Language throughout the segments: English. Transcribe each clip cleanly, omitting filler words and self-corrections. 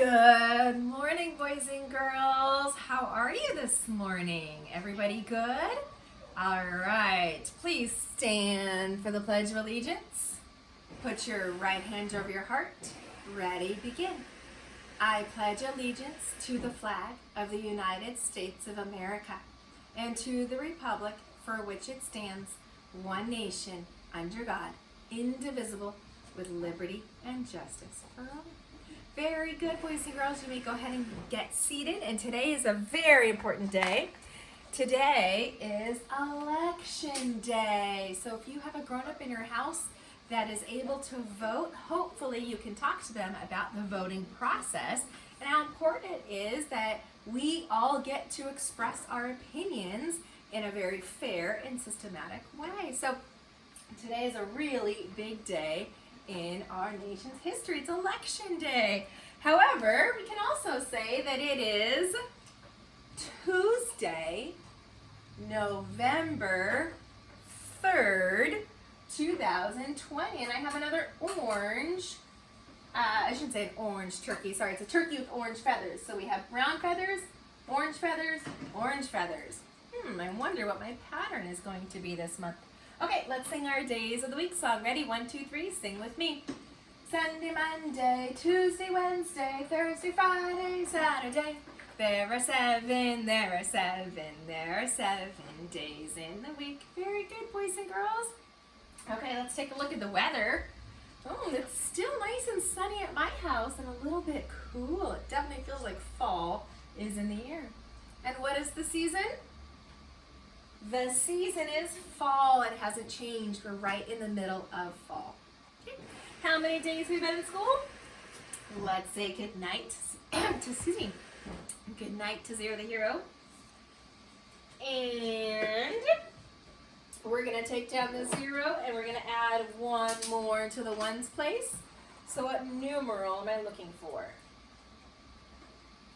Good morning, boys and girls. How are you this morning? Everybody good? All right. Please stand for the Pledge of Allegiance. Put your right hand over your heart. Ready, begin. I pledge allegiance to the flag of the United States of America and to the republic for which it stands, one nation, under God, indivisible, with liberty and justice for all. Very good, boys and girls. You may go ahead and get seated. And today is a very important day. Today is Election Day. So if you have a grown-up in your house that is able to vote, hopefully you can talk to them about the voting process and how important it is that we all get to express our opinions in a very fair and systematic way. So today is a really big day in our nation's history. It's Election Day. However, we can also say that it is Tuesday, November 3rd, 2020. And I have another orange, I shouldn't say an orange turkey, sorry, it's a turkey with orange feathers. So we have brown feathers, orange feathers, orange feathers. I wonder what my pattern is going to be this month. Okay, let's sing our Days of the Week song. Ready? 1, 2, 3, sing with me. Sunday, Monday, Tuesday, Wednesday, Thursday, Friday, Saturday. There are 7 days in the week. Very good, boys and girls. Okay, let's take a look at the weather. Oh, it's still nice and sunny at my house and a little bit cool. It definitely feels like fall is in the air. And what is the season? The season is fall. It hasn't changed. We're right in the middle of fall. Okay. How many days have we been in school? Let's say good night to Susie. Good night to Zero the Hero. And we're going to take down the 0 and we're going to add 1 more to the ones place. So what numeral am I looking for?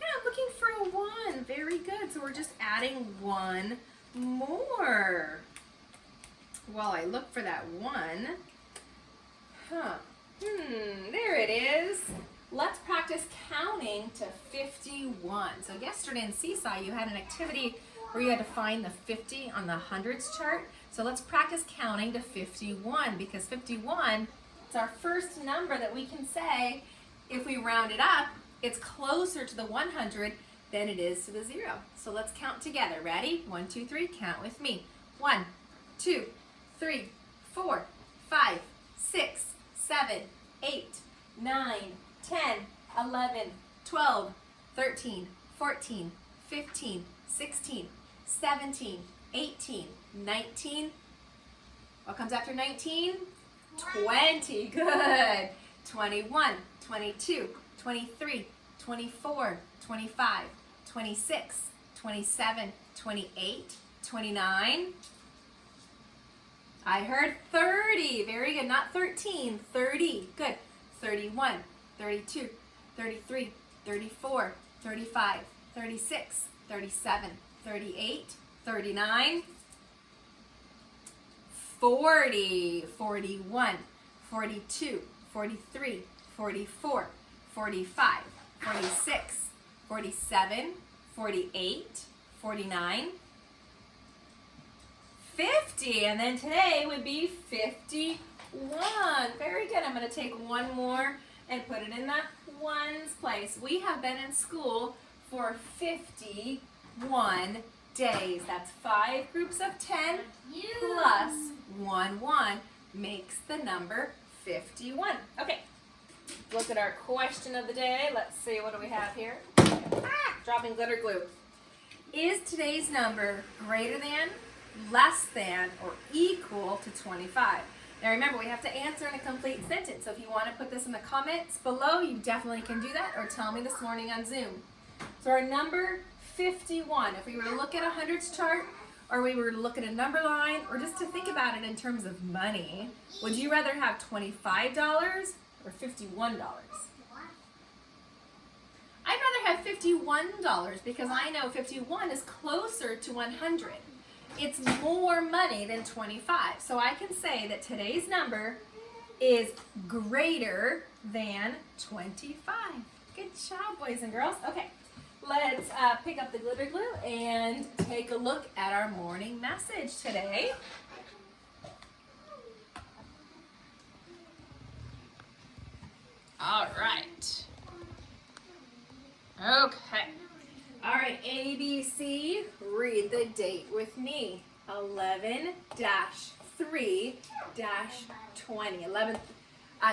Yeah, I'm looking for a 1. Very good. So we're just adding 1 more. While I look for that 1, there it is. Let's practice counting to 51. So yesterday in Seesaw, you had an activity where you had to find the 50 on the hundreds chart. So let's practice counting to 51 because 51 is our first number that we can say, if we round it up, it's closer to the 100 than it is to the 0. So let's count together. Ready? 1, 2, 3. Count with me. 1, 2, 3, 4, 5, 6, 7, 8, 9, 10, 11, 12, 13, 14, 15, 16, 17, 18, 19. What comes after 19? 20. Good. 21, 22, 23, 24, 25, 26, 27, 28, 29. I heard 30. Very good. Not 13. 30. Good. 31, 32, 33, 34, 35, 36, 37, 38, 39, 40, 41, 42, 43, 44, 45, 46, 47, 48, 49, 50, and then today would be 51. Very good. I'm going to take 1 more and put it in the ones place. We have been in school for 51 days. That's 5 groups of 10 plus 1 makes the number 51. Okay, look at our question of the day. Let's see, what do we have here? Dropping glitter glue. Is today's number greater than, less than, or equal to 25? Now remember, we have to answer in a complete sentence. So if you want to put this in the comments below, you definitely can do that, or tell me this morning on Zoom. So our number 51, if we were to look at a hundreds chart, or we were to look at a number line, or just to think about it in terms of money, would you rather have $25 or $51? I'd rather have $51 because I know 51 is closer to 100. It's more money than 25. So I can say that today's number is greater than 25. Good job, boys and girls. Okay, let's pick up the glitter glue and take a look at our morning message today. All right. Okay. All right, ABC, read the date with me. 11-3-20.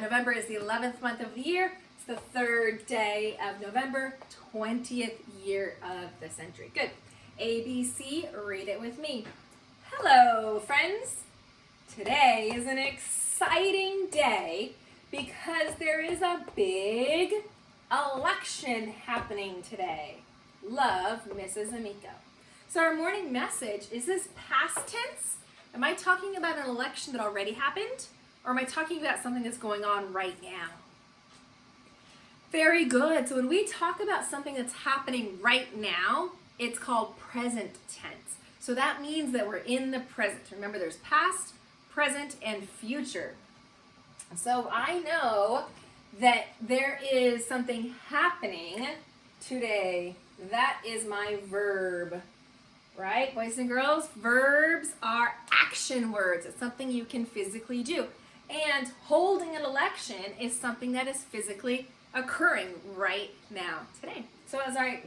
November is the 11th month of the year. It's the 3rd day of November, 20th year of the century. Good. ABC, read it with me. Hello, friends. Today is an exciting day because there is a big election happening today. Love, Mrs. Amico. So our morning message, is this past tense? Am I talking about an election that already happened? Or am I talking about something that's going on right now? Very good. So when we talk about something that's happening right now, it's called present tense. So that means that we're in the present. Remember, there's past, present, and future. So I know that there is something happening today. That is my verb. Right, boys and girls? Verbs are action words. It's something you can physically do. And holding an election is something that is physically occurring right now, today. So as I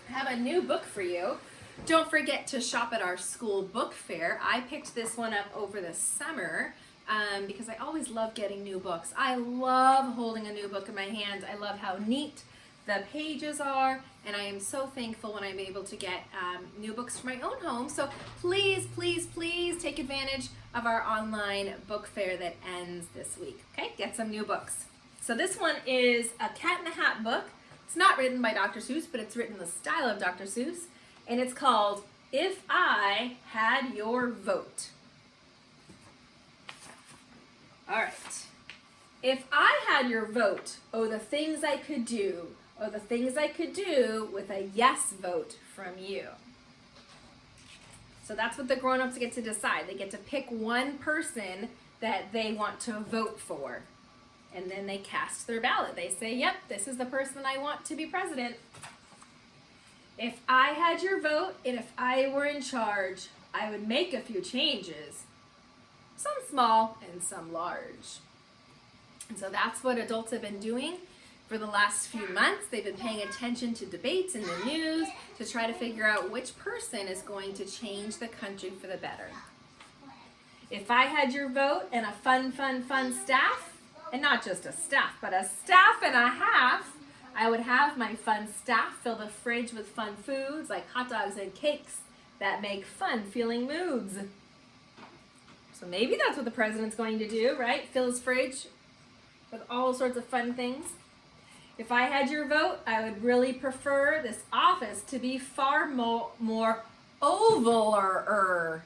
have a new book for you, don't forget to shop at our school book fair. I picked this one up over the summer because I always love getting new books. I love holding a new book in my hands. I love how neat the pages are, and I am so thankful when I'm able to get new books for my own home. So please, please, please take advantage of our online book fair that ends this week. Okay, get some new books. So this one is a Cat in the Hat book. It's not written by Dr. Seuss, but it's written in the style of Dr. Seuss, and it's called If I Had Your Vote. All right. If I had your vote, oh, the things I could do. Oh, the things I could do with a yes vote from you. So that's what the grown-ups get to decide. They get to pick one person that they want to vote for. And then they cast their ballot. They say, yep, this is the person I want to be president. If I had your vote and if I were in charge, I would make a few changes. Some small and some large. And so that's what adults have been doing for the last few months. They've been paying attention to debates in the news to try to figure out which person is going to change the country for the better. If I had your vote and a fun staff, and not just a staff, but a staff and a half, I would have my fun staff fill the fridge with fun foods like hot dogs and cakes that make fun feeling moods. So maybe that's what the president's going to do, right? Fill his fridge with all sorts of fun things. If I had your vote, I would really prefer this office to be far more oval-er.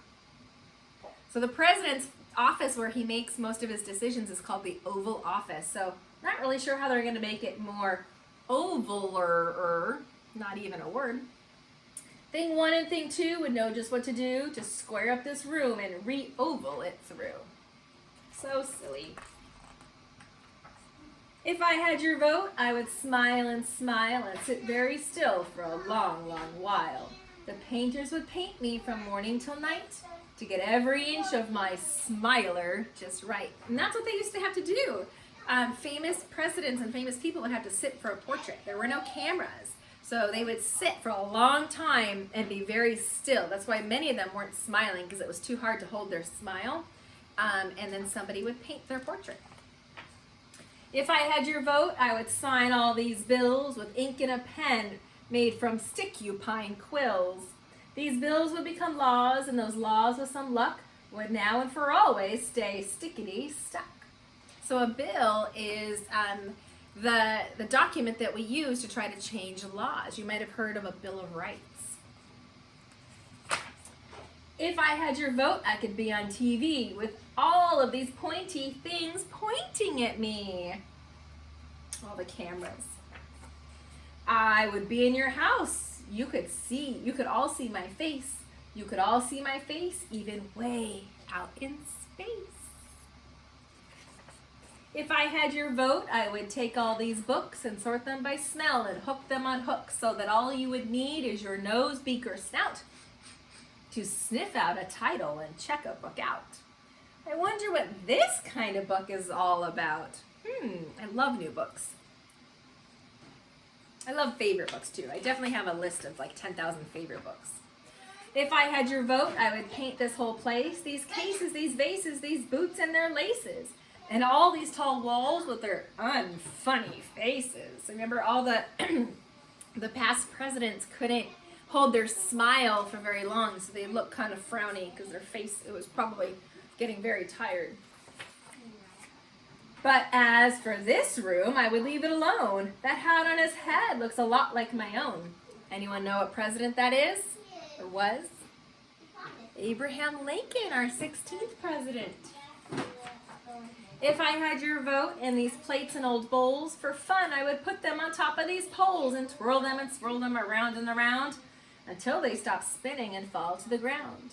So the president's office where he makes most of his decisions is called the Oval Office. So not really sure how they're going to make it more oval-er, not even a word. Thing 1 and thing 2 would know just what to do to square up this room and re-oval it through. So silly. If I had your vote, I would smile and sit very still for a long, long while. The painters would paint me from morning till night to get every inch of my smiler just right. And that's what they used to have to do. Famous presidents and famous people would have to sit for a portrait. There were no cameras. So they would sit for a long time and be very still. That's why many of them weren't smiling, because it was too hard to hold their smile. And then somebody would paint their portrait. If I had your vote, I would sign all these bills with ink and a pen made from stick-you-pine quills. These bills would become laws, and those laws, with some luck, would now and for always stay stickety-stuck. So a bill is the document that we use to try to change laws. You might have heard of a Bill of Rights. If I had your vote, I could be on TV with all of these pointy things pointing at me. All the cameras. I would be in your house. You could all see my face. You could all see my face even way out in space. If I had your vote, I would take all these books and sort them by smell and hook them on hooks so that all you would need is your nose, beak, or snout to sniff out a title and check a book out. I wonder what this kind of book is all about. I love new books. I love favorite books too. I definitely have a list of like 10,000 favorite books. If I had your vote, I would paint this whole place, these cases, these vases, these boots and their laces, and all these tall walls with their unfunny faces. Remember all the the past presidents couldn't hold their smile for very long, so they look kind of frowny because their face, it was probably getting very tired. But as for this room, I would leave it alone. That hat on his head looks a lot like my own. Anyone know what president that is? Or was? Abraham Lincoln, our 16th president. If I had your vote and these plates and old bowls, for fun, I would put them on top of these poles and swirl them around and around until they stop spinning and fall to the ground.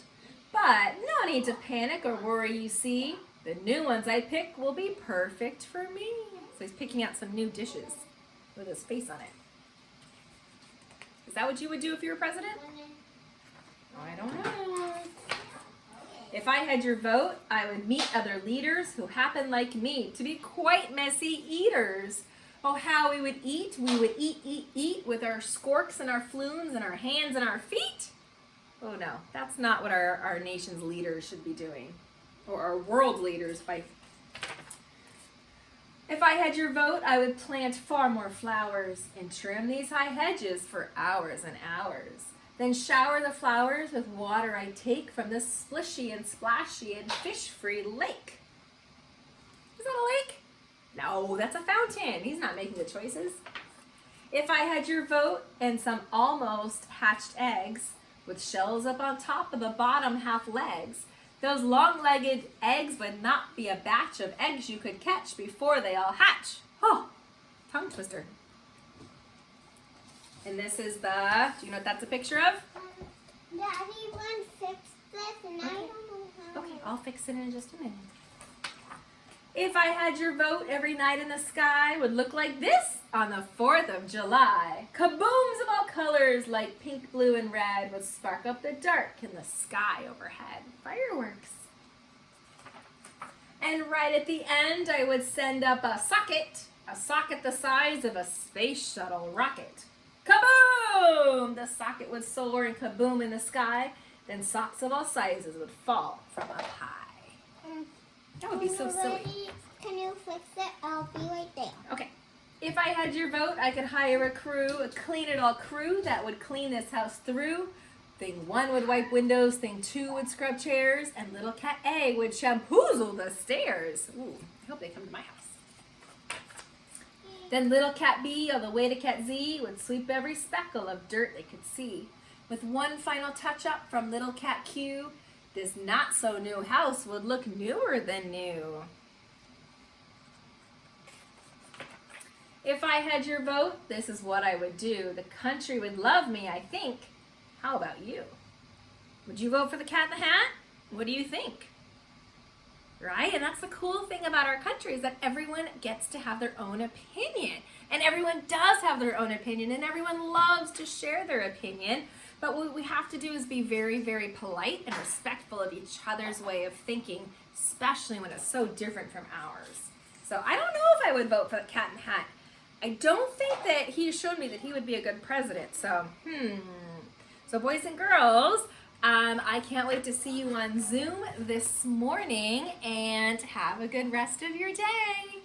But no need to panic or worry, you see. The new ones I pick will be perfect for me. So he's picking out some new dishes with his face on it. Is that what you would do if you were president? I don't know. If I had your vote, I would meet other leaders who happen like me to be quite messy eaters. Oh, how we would eat. We would eat with our skorks and our flumes and our hands and our feet. Oh no, that's not what our nation's leaders should be doing. Or our world leaders. If I had your vote, I would plant far more flowers and trim these high hedges for hours and hours. Then shower the flowers with water I take from this splishy and splashy and fish-free lake. Is that a lake? No, that's a fountain. He's not making the choices. If I had your vote and some almost hatched eggs with shells up on top of the bottom half legs, those long-legged eggs would not be a batch of eggs you could catch before they all hatch. Oh, tongue twister. And this is do you know what that's a picture of? Daddy wants to fix this and I don't know how. Okay, I'll fix it in just a minute. If I had your vote, every night in the sky would look like this on the 4th of July. Kabooms of all colors like pink, blue, and red would spark up the dark in the sky overhead. Fireworks. And right at the end, I would send up a socket the size of a space shuttle rocket. Kaboom! The socket would soar and kaboom in the sky. Then socks of all sizes would fall from up high. That would be so silly. Can you fix it? I'll be right there. Okay. If I had your vote, I could hire a crew, a clean it all crew that would clean this house through. Thing 1 would wipe windows, thing 2 would scrub chairs, and little cat A would shampoozle the stairs. Ooh, I hope they come to my house. Then little cat B, all the way to cat Z, would sweep every speckle of dirt they could see. With one final touch up from little cat Q, this not so new house would look newer than new. If I had your vote, this is what I would do. The country would love me, I think. How about you? Would you vote for the Cat in the Hat? What do you think? Right? And that's the cool thing about our country is that everyone gets to have their own opinion. And everyone does have their own opinion, and everyone loves to share their opinion. But what we have to do is be very, very polite and respectful of each other's way of thinking, especially when it's so different from ours. So I don't know if I would vote for the Cat in the Hat. I don't think that he showed me that he would be a good president. So, So boys and girls, I can't wait to see you on Zoom this morning, and have a good rest of your day.